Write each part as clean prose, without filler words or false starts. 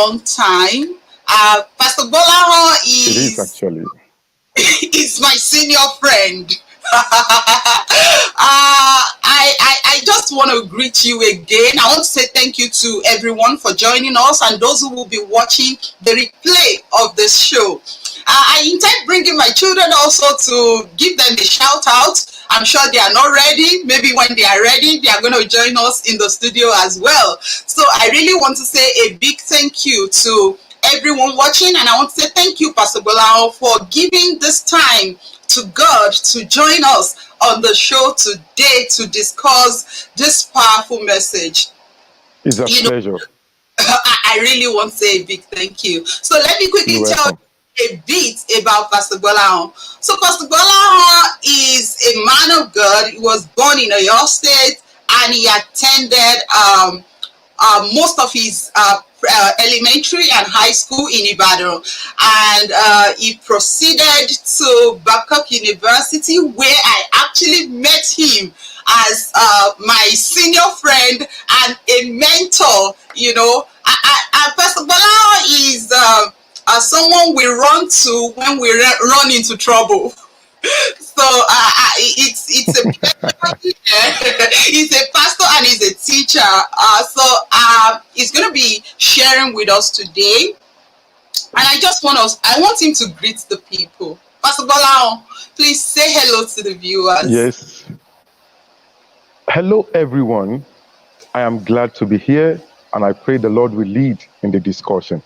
long time. Pastor Gbolahan It is is actually. is my senior friend. I just want to greet you again. I want to say thank you to everyone for joining us and those who will be watching the replay of this show. I intend bringing my children also to give them a shout out. I'm sure they are not ready. Maybe when they are ready, they are going to join us in the studio as well. So I really want to say a big thank you to everyone watching, and I want to say thank you, Pastor Gbolahan, for giving this time to God to join us on the show today to discuss this powerful message. It's a You know, pleasure. I really want to say a big thank you. So let me quickly You're tell welcome. you a bit about Pastor Gbolahan. So Pastor Gbolahan is a man of God. He was born in Oyo State, and he attended most of his elementary and high school in Ibadan, and he proceeded to Babcock University, where I actually met him as my senior friend and a mentor. Pastor Bola is someone we run to when we run into trouble. So it's a pleasure. He's a pastor and he's a teacher. He's going to be sharing with us today. And I want him to greet the people. Pastor Bola, please say hello to the viewers. Yes. Hello, everyone. I am glad to be here, and I pray the Lord will lead in the discussion.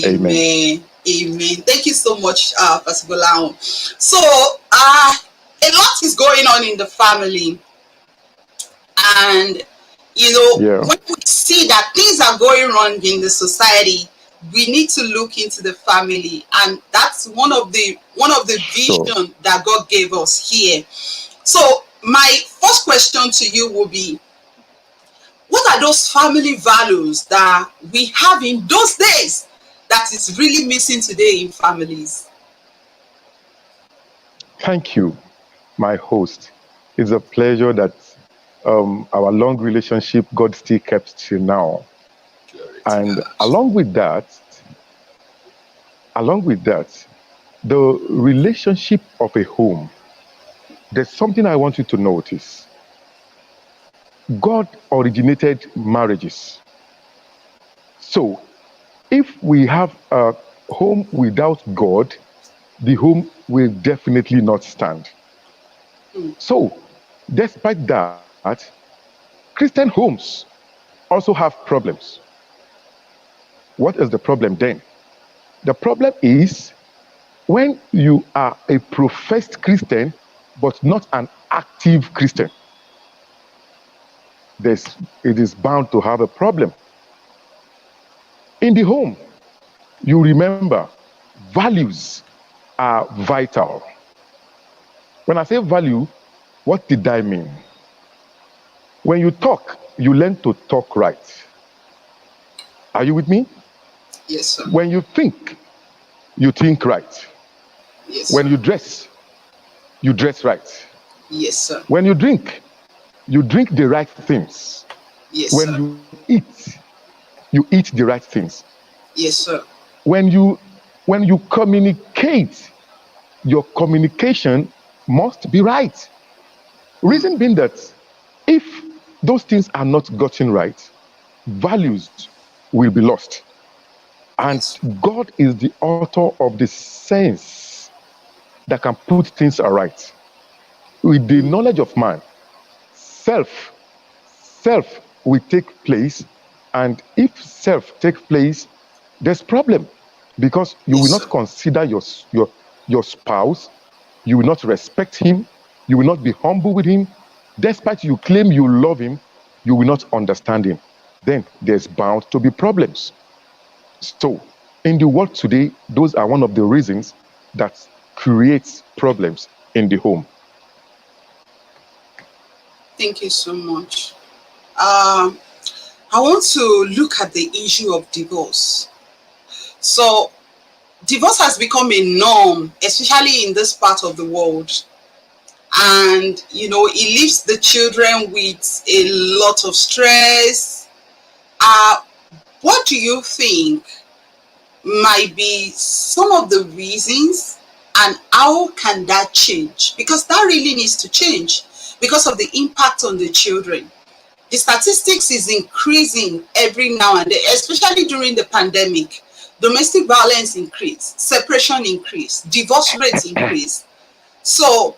Amen. Amen. Thank you so much, Pastor Bola. So, a lot is going on in the family. And, when we see that things are going wrong in the society, we need to look into the family. And that's one of the vision that God gave us here. So, my first question to you will be, what are those family values that we have in those days that is really missing today in families? Thank you, my host. It's a pleasure that our long relationship God still kept till now. And along with that, the relationship of a home, there's something I want you to notice. God originated marriages. So, if we have a home without God, the home will definitely not stand. So, despite that, Christian homes also have problems. What is the problem then? The problem is when you are a professed Christian, but not an active Christian. It is bound to have a problem. In the home, you remember, values are vital. When I say value, what did I mean? When you talk, you learn to talk right. Are you with me? Yes, sir. When you think right. Yes, when sir. you dress right. Yes, sir. When you drink the right things. Yes, when sir. you eat the right things. Yes, sir. When you communicate, your communication must be right. Reason being that if those things are not gotten right, values will be lost. And God is the author of the sense that can put things aright. With the knowledge of man, self will take place, and if self takes place, there's problem, because you will not consider your spouse, you will not respect him, you will not be humble with him. Despite you claim you love him, you will not understand him. Then there's bound to be problems. So, in the world today, those are one of the reasons that creates problems in the home. Thank you so much. I want to look at the issue of divorce. So, divorce has become a norm, especially in this part of the world. And, it leaves the children with a lot of stress. what do you think might be some of the reasons, and how can that change? Because that really needs to change because of the impact on the children. The statistics is increasing every now and then, especially during the pandemic. Domestic violence increase, separation increase, divorce rates increase. So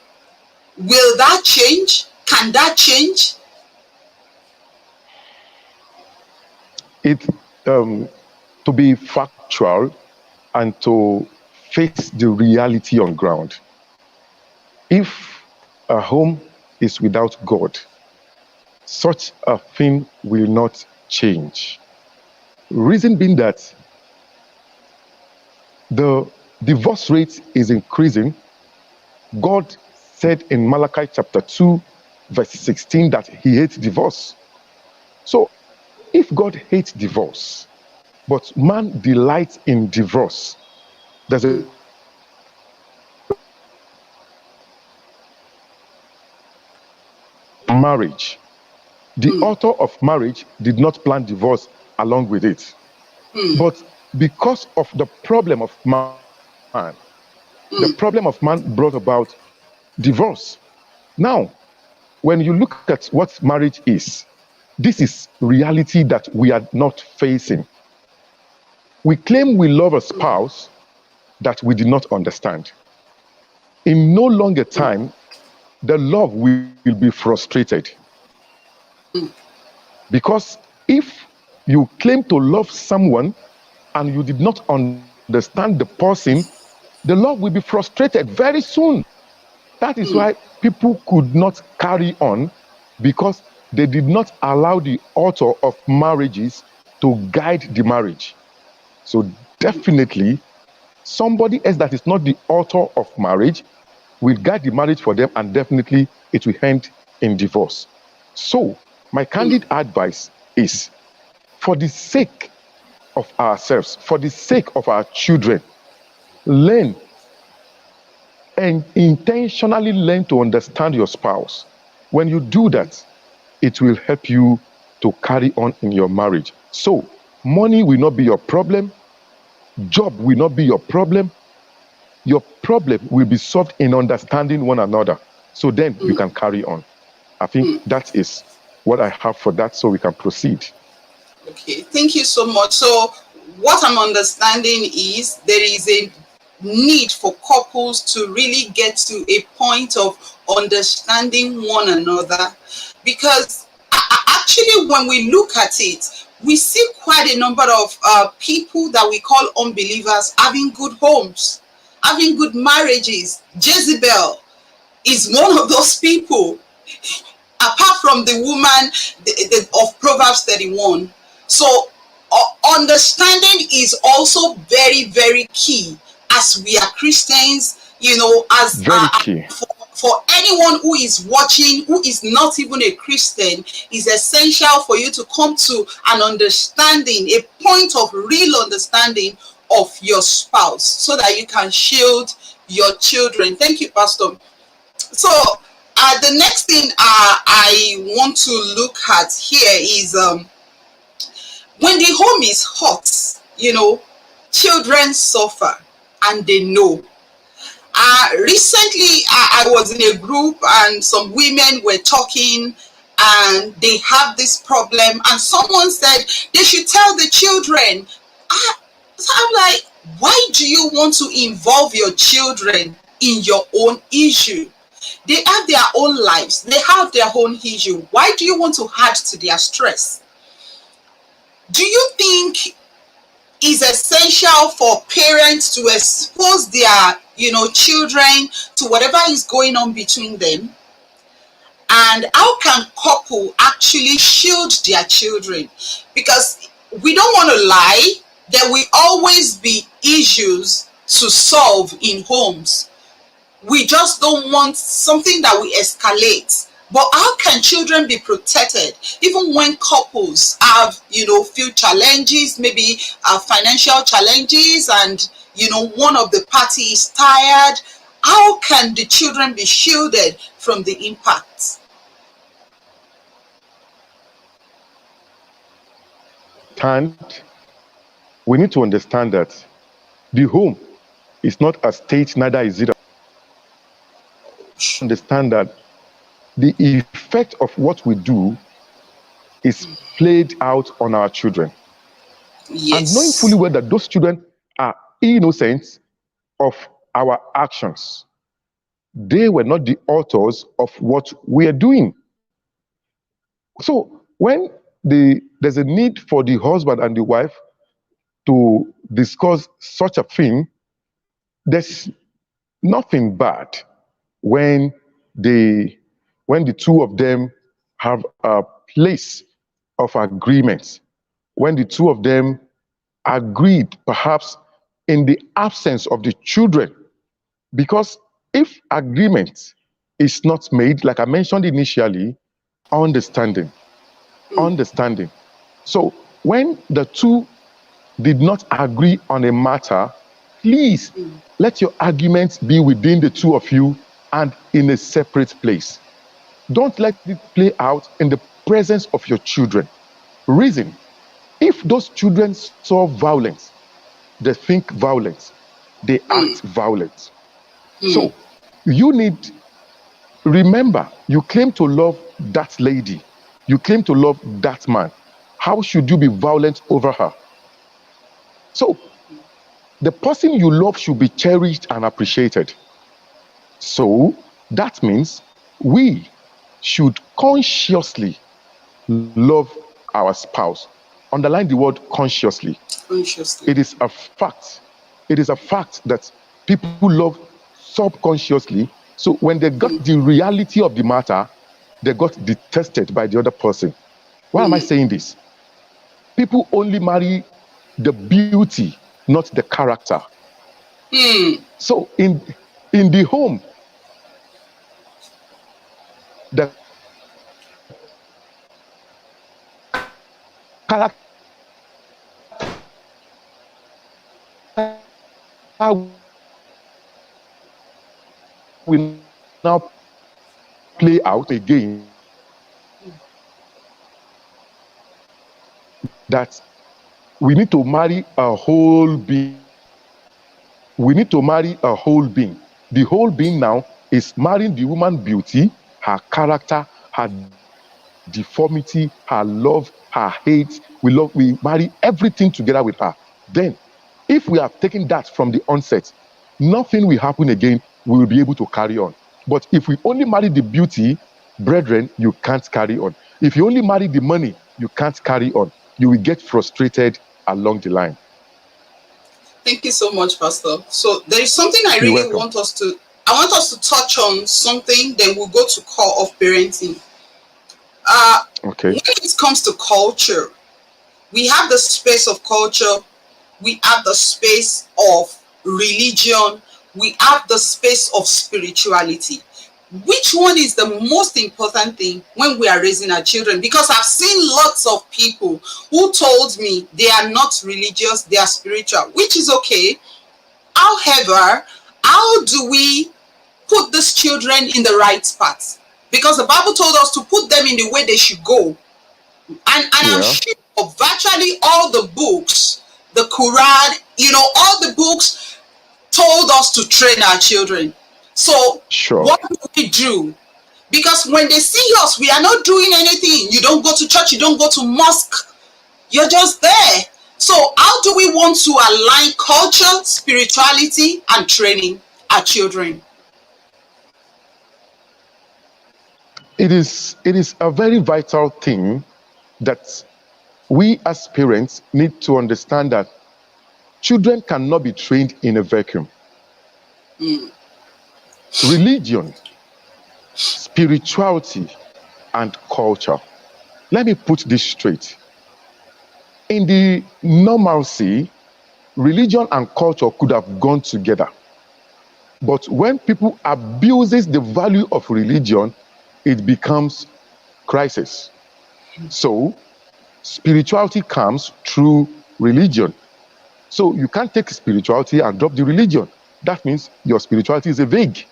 will that change? Can that change? It to be factual and to face the reality on ground. If a home is without God, such a thing will not change. Reason being that the divorce rate is increasing. God said in Malachi chapter 2, verse 16, that he hates divorce. So if God hates divorce, but man delights in divorce, there's a marriage. The author of marriage did not plan divorce along with it. But because of the problem of man, the problem of man brought about divorce. Now, when you look at what marriage is, this is reality that we are not facing. We claim we love a spouse that we did not understand. In no longer time, the love will be frustrated. Because if you claim to love someone and you did not understand the person, the love will be frustrated very soon. That is why people could not carry on, because they did not allow the author of marriages to guide the marriage. So definitely, somebody else that is not the author of marriage will guide the marriage for them, and definitely it will end in divorce. So my candid advice is, for the sake of ourselves, for the sake of our children, learn and intentionally learn to understand your spouse. When you do that, it will help you to carry on in your marriage. So money will not be your problem, job will not be your problem. Your problem will be solved in understanding one another. So then you can carry on. I think that is what I have for that, so we can proceed. Okay, thank you so much. So what I'm understanding is there is a need for couples to really get to a point of understanding one another, because actually when we look at it, we see quite a number of people that we call unbelievers having good homes, having good marriages. Jezebel is one of those people, apart from the woman of Proverbs 31. So understanding is also very, very key as we are Christians, as Very key. for anyone who is watching, who is not even a Christian, is essential for you to come to an understanding, a point of real understanding of your spouse, so that you can shield your children. Thank you, Pastor. So the next thing I want to look at here is when the home is hot, children suffer, and they know. Recently, I was in a group and some women were talking, and they have this problem, and someone said they should tell the children. So I'm like, why do you want to involve your children in your own issue? They have their own lives. They have their own issue. Why do you want to add to their stress? Do you think it's essential for parents to expose their, children to whatever is going on between them? And how can couple actually shield their children? Because we don't want to lie, there will always be issues to solve in homes. We just don't want something that will escalate. But how can children be protected even when couples have, few challenges, maybe financial challenges, and, one of the party is tired? How can the children be shielded from the impacts? And we need to understand that the home is not a state, neither is it. Understand that the effect of what we do is played out on our children. And knowing fully Yes. well that those children are innocent of our actions, they were not the authors of what we are doing. So when there's a need for the husband and the wife to discuss such a thing, there's nothing bad when they when the two of them have a place of agreement, when the two of them agreed, perhaps in the absence of the children. Because if agreement is not made, like I mentioned initially, understanding, understanding. So when the two did not agree on a matter, please let your arguments be within the two of you and in a separate place. Don't let it play out in the presence of your children. Reason: if those children saw violence, they think violence, they act violent. So you need, remember, you claim to love that lady, you claim to love that man. How should you be violent over her? So the person you love should be cherished and appreciated. So that means we should consciously love our spouse. Underline the word consciously. Consciously. It is a fact. It is a fact that people love subconsciously. So when they got the reality of the matter, they got detested by the other person. Why am I saying this? People only marry the beauty, not the character. So in the home, the character will now play out again that we need to marry a whole being. We need to marry a whole being. The whole being now is marrying the woman beauty, her character, her deformity, her love, her hate. We marry everything together with her. Then, if we have taken that from the onset, nothing will happen again. We will be able to carry on. But if we only marry the beauty, brethren, you can't carry on. If you only marry the money, you can't carry on. You will get frustrated along the line. Thank you so much, Pastor. So there is something I You're really welcome. want us to touch on something, then we'll go to core of parenting. When Okay. it comes to culture, we have the space of culture, we have the space of religion, we have the space of spirituality. Which one is the most important thing when we are raising our children? Because I've seen lots of people who told me they are not religious, they are spiritual, which is okay. However, how do we put these children in the right path? Because the Bible told us to put them in the way they should go. And I'm Yeah. sure virtually all the books, the Quran, all the books told us to train our children. So Sure. what do we do? Because when they see us, we are not doing anything. You don't go to church, you don't go to mosque, you're just there. So how do we want to align culture, spirituality, and training our children? It is a very vital thing that we as parents need to understand that children cannot be trained in a vacuum. Religion, spirituality, and culture. Let me put this straight. In the normalcy, religion and culture could have gone together. But when people abuses the value of religion, it becomes crisis. So spirituality comes through religion. So you can't take spirituality and drop the religion. That means your spirituality is a vague.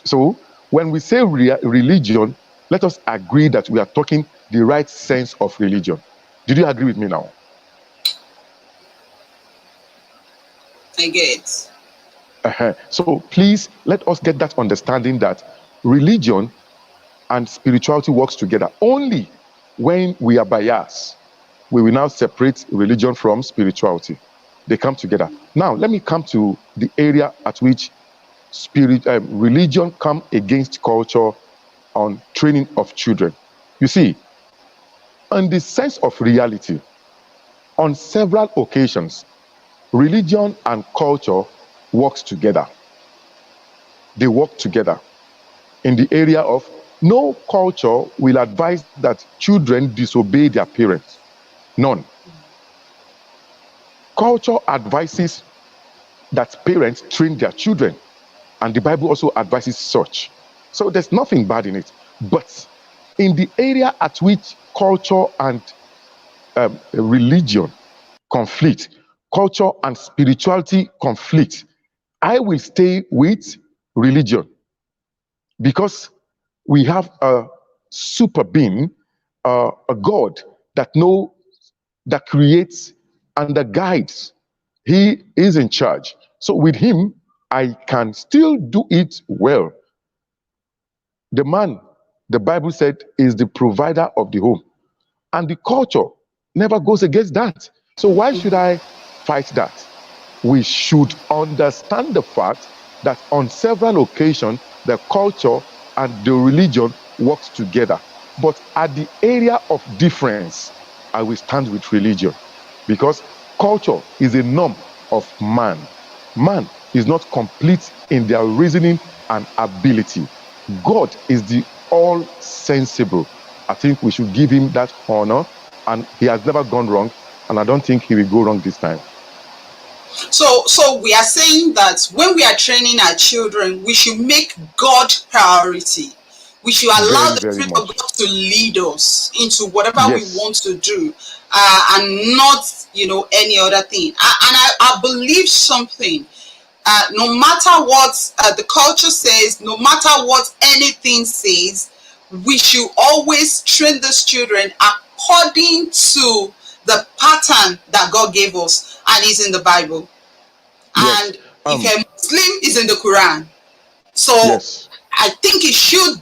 So when we say religion, let us agree that we are talking the right sense of religion. Did you agree with me now? I get. So please let us get that understanding that religion and spirituality works together. Only when we are biased, we will now separate religion from spirituality. They come together. Now, let me come to the area at which religion come against culture on training of children. You see, on the sense of reality, on several occasions, religion and culture works together. They work together in the area of no culture will advise that children disobey their parents. None. Culture advises that parents train their children, and the Bible also advises such. So there's nothing bad in it. But in the area at which culture and religion conflict, culture and spirituality conflict, I will stay with religion, because we have a super being, a God that creates and that guides. He is in charge. So with him, I can still do it well. The man, the Bible said, is the provider of the home. And the culture never goes against that. So why should I fight that? We should understand the fact that on several occasions, the culture and the religion works together. But at the area of difference, I will stand with religion, because culture is a norm of man. Man is not complete in their reasoning and ability. God is the all sensible. I think we should give him that honor, and he has never gone wrong, and I don't think he will go wrong this time. So we are saying that when we are training our children, we should make God priority. We should allow Very, the very Spirit of much. God to lead us into whatever we Yes. want to do, and not, any other thing. And I believe something. No matter what the culture says, no matter what anything says, we should always train these children according to the pattern that God gave us and is in the Bible. Yes. And if a Muslim is in the Quran, so Yes. I think we should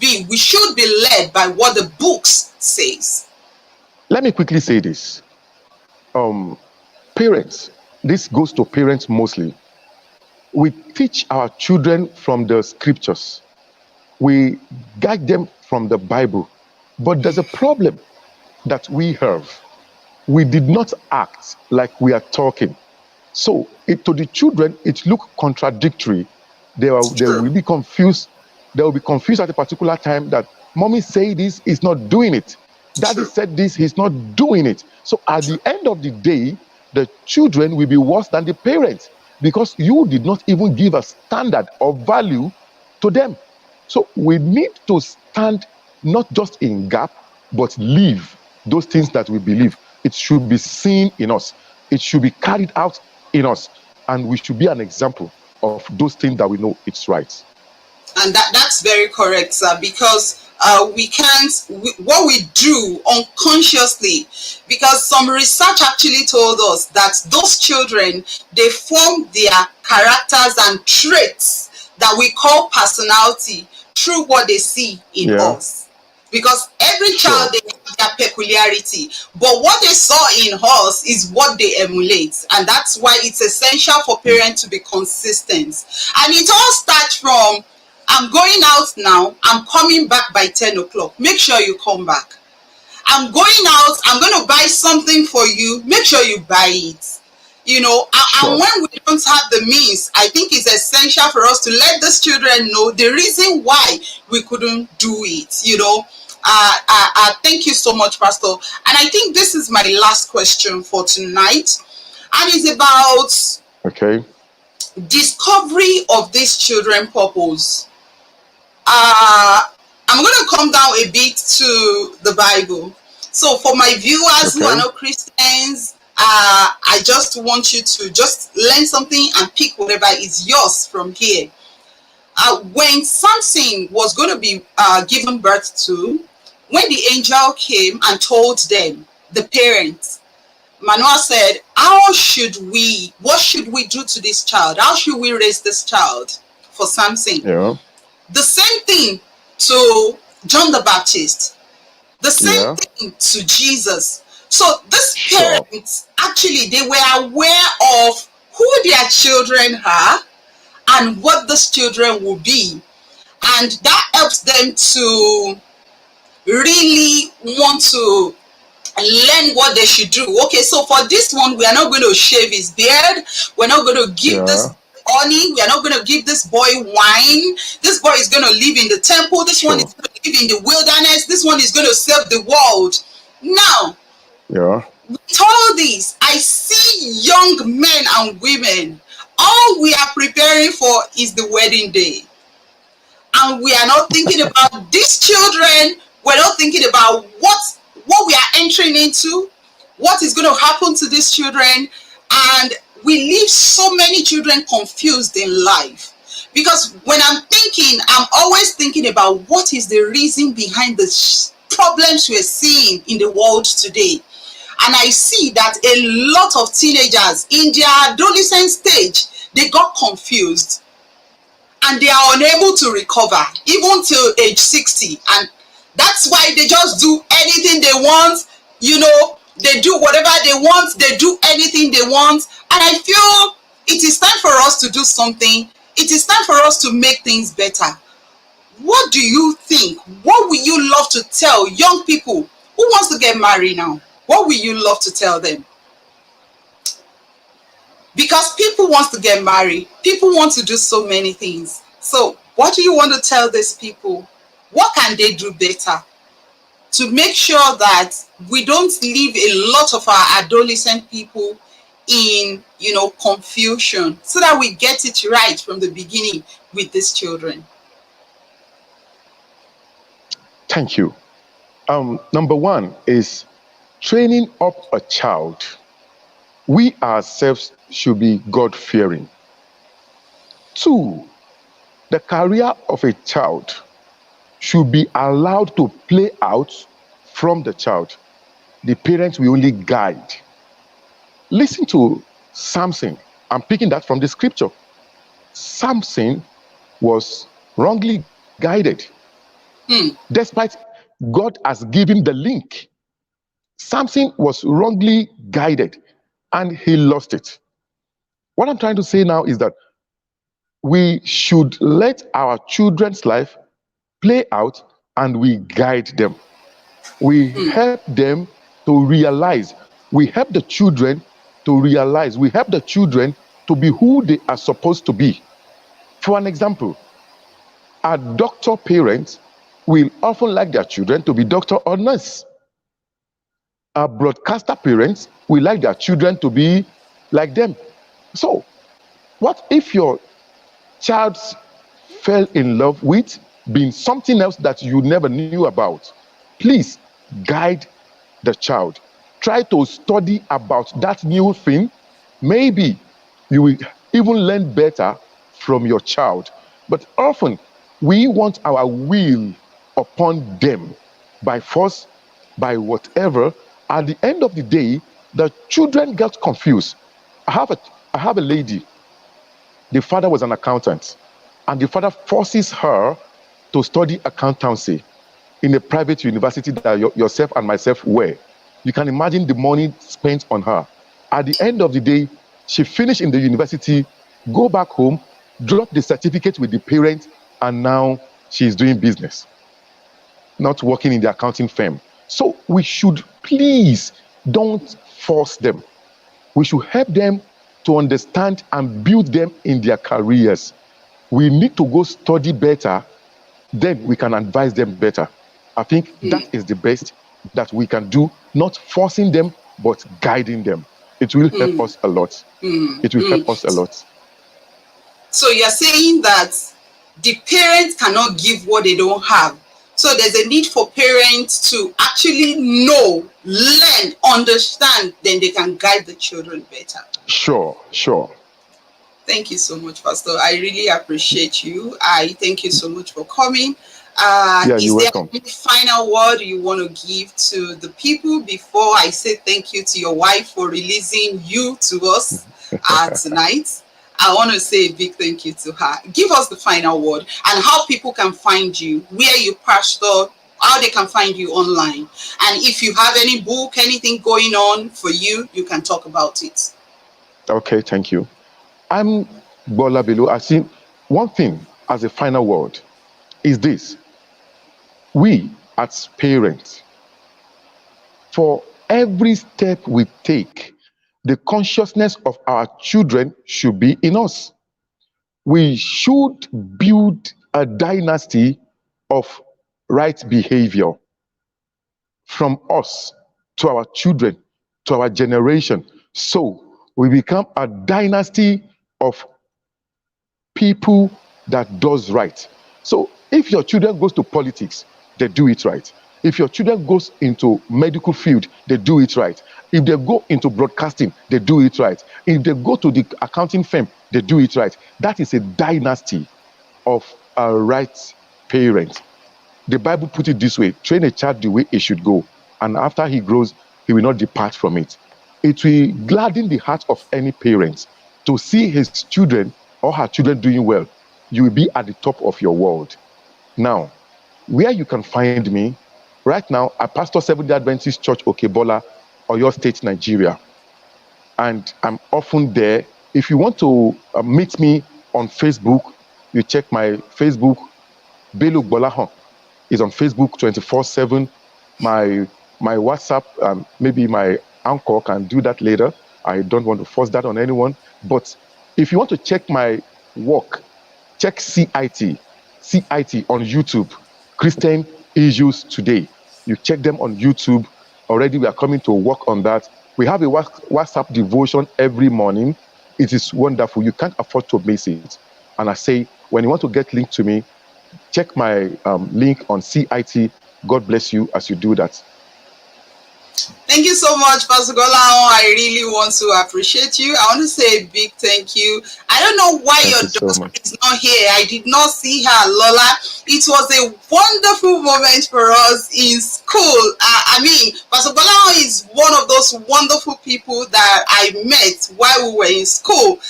be led by what the books says. Let me quickly say this. Um, Parents, this goes to parents mostly. We teach our children from the scriptures. We guide them from the Bible. But there's a problem that we have. We did not act like we are talking. So to the children, it look contradictory. They True. will be confused. They will be confused at a particular time that mommy say this, is not doing it. Daddy True. said this, he's not doing it. So at the end of the day, the children will be worse than the parents, because you did not even give a standard of value to them. So we need to stand not just in gap, but live those things that we believe. It should be seen in us. It should be carried out in us. And we should be an example of those things that we know it's right. And that's very correct, sir, because we can't what we do unconsciously, because some research actually told us that those children, they form their characters and traits that we call personality through what they see in Yeah, us, because every child, sure. they have their peculiarity, but what they saw in us is what they emulate. And that's why it's essential for parents to be consistent. And it all starts from, I'm going out now, I'm coming back by 10 o'clock, make sure you come back. I'm going out, I'm going to buy something for you, make sure you buy it. And Sure. when we don't have the means, I think it's essential for us to let these children know the reason why we couldn't do it. Thank you so much, Pastor. And I think this is my last question for tonight, and it's about Okay. discovery of this children purpose. uh, I'm going to come down a bit to the Bible. So, for my viewers who are Okay. not Christians, I just want you to just learn something and pick whatever is yours from here. When Samson was going to be given birth to, when the angel came and told them, the parents, Manuel said, what should we do to this child? How should we raise this child for Samson? Yeah. The same thing to John the Baptist, the same Yeah. thing to Jesus. So these Sure. parents, actually, they were aware of who their children are and what these children will be. And that helps them to really want to learn what they should do. Okay, so for this one, we are not going to shave his beard. We're not going to give Yeah. this honey. We are not going to give this boy wine. This boy is going to live in the temple. This one Sure. is going to live in the wilderness. This one is going to serve the world. Now, Yeah. with all this, I see young men and women. All we are preparing for is the wedding day. And we are not thinking about these children. We're not thinking about what we are entering into, what is going to happen to these children. And we leave so many children confused in life. Because when I'm thinking, I'm always thinking about what is the reason behind the problems we're seeing in the world today. And I see that a lot of teenagers in their adolescent stage, they got confused and they are unable to recover even till age 60. And that's why they just do anything they want. They do whatever they want, they do anything they want. And I feel it is time for us to do something. It is time for us to make things better. What do you think? What would you love to tell young people who wants to get married now? What would you love to tell them? Because people want to get married, people want to do so many things. So what do you want to tell these people? What can they do better to make sure that we don't leave a lot of our adolescent people in confusion, so that we get it right from the beginning with these children? Thank you. Number one is training up a child. We ourselves should be God-fearing. Two, the career of a child should be allowed to play out from the child. The parents will only guide. Listen to Samson. I'm picking that from the scripture. Samson was wrongly guided. Despite God has given the link, Samson was wrongly guided and he lost it. What I'm trying to say now is that we should let our children's life play out and we guide them. We help them to realize. We help the children to realize. We help the children to be who they are supposed to be. For an example, a doctor parent will often like their children to be doctor or nurse. Our broadcaster parents will like their children to be like them. So, what if your child fell in love with being something else that you never knew about? Please guide the child. Try to study about that new thing. Maybe you will even learn better from your child. But often, we want our will upon them by force, by whatever. At the end of the day, the children get confused. I have a lady. The father was an accountant, and the father forces her to study accountancy in a private university that yourself and myself were. You can imagine the money spent on her. At the end of the day, she finished in the university, go back home, drop the certificate with the parents, and now she's doing business, not working in the accounting firm. So we should please don't force them. We should help them to understand and build them in their careers. We need to go study better, then we can advise them better. I think that is the best that we can do, not forcing them, but guiding them. It will help us a lot. It will help us a lot. So you're saying that the parents cannot give what they don't have. So there's a need for parents to actually know, learn, understand, then they can guide the children better. Sure. Thank you so much, Pastor. I really appreciate you. I thank you so much for coming. Yeah, you're Is there welcome. any final word you want to give to the people before I say thank you to your wife for releasing you to us tonight? I want to say a big thank you to her. Give us the final word and how people can find you, where you pastor, how they can find you online. And if you have any book, anything going on for you, you can talk about it. Okay, thank you. I'm Bola Belu. I see one thing as a final word is this: we as parents, for every step we take, the consciousness of our children should be in us. We should build a dynasty of right behavior from us to our children, to our generation. So we become a dynasty of people that does right. So if your children goes to politics, they do it right. If your children goes into medical field, they do it right. If they go into broadcasting, they do it right. If they go to the accounting firm, they do it right. That is a dynasty of a right parent. The Bible put it this way: train a child the way he should go, and after he grows, he will not depart from it. It will gladden the heart of any parent to see his children or her children doing well. You will be at the top of your world. Now, where you can find me, right now, I pastor Seventh-day Adventist Church Okebola, Oyo State, Nigeria. And I'm often there. If you want to meet me on Facebook, you check my Facebook, Gbolahan is on Facebook 24/7. My WhatsApp, maybe my uncle can do that later. I don't want to force that on anyone. But if you want to check my work, check CIT on YouTube, Christian Issues Today. You check them on YouTube. Already we are coming to work on that. We have a WhatsApp devotion every morning. It is wonderful. You can't afford to miss it. And I say, when you want to get linked to me, check my link on CIT. God bless you as you do that. Thank you so much, Pastor Gbolahan. I really want to appreciate you. I want to say a big thank you. I don't know why Thank your you so daughter much. is not here. I did not see her, Lola. It was a wonderful moment for us in school. I mean, Pastor Gbolahan is one of those wonderful people that I met while we were in school.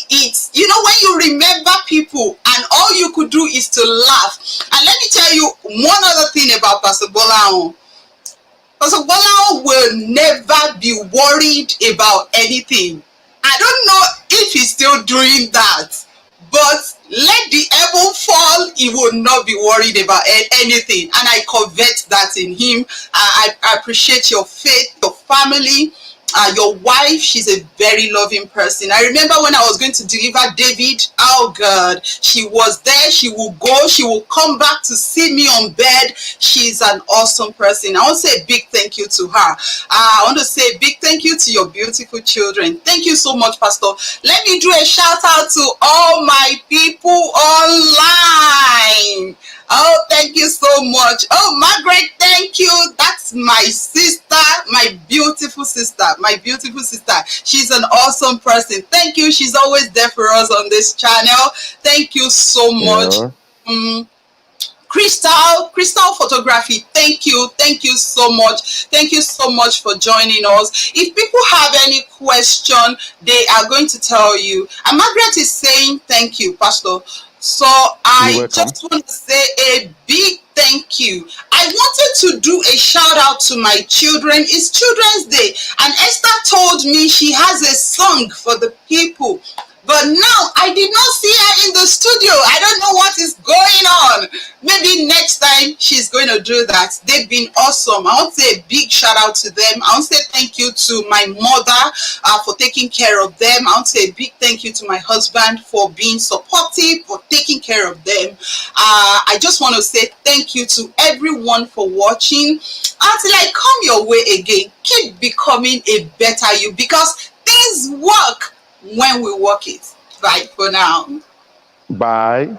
It's, you know, when you remember people and all you could do is to laugh. And let me tell you one other thing about Pastor Gbolahan. Pastor Gbolahan will never be worried about anything. I don't know if he's still doing that, but let the apple fall, he will not be worried about anything. And I covet that in him. I appreciate your faith, your family. Your wife, she's a very loving person. I remember when I was going to deliver David, oh God, she was there, she will go, she will come back to see me on bed. She's an awesome person. I want to say a big thank you to her. I want to say a big thank you to your beautiful children. Thank you so much, Pastor. Let me do a shout out to all my people online. Oh, thank you so much. Oh, Margaret, thank you. That's my sister, my beautiful sister, my beautiful sister. She's an awesome person. Thank you. She's always there for us on this channel. Thank you so much. Yeah. Crystal Photography, thank you so much. Thank you so much for joining us. If people have any question, they are going to tell you. And Margaret is saying thank you, Pastor. So You're I welcome. just want to say a big thank you. I wanted to do a shout out to my children. It's Children's Day, and Esther told me she has a song for the people. But now I did not see her in the studio. I don't know what is going on. Maybe next time she's going to do that. They've been awesome. I want to say a big shout out to them. I want to say thank you to my mother for taking care of them. I want to say a big thank you to my husband for being supportive, for taking care of them. I just want to say thank you to everyone for watching. Until I come your way again, keep becoming a better you, because things work when we work it. Bye for now. Bye.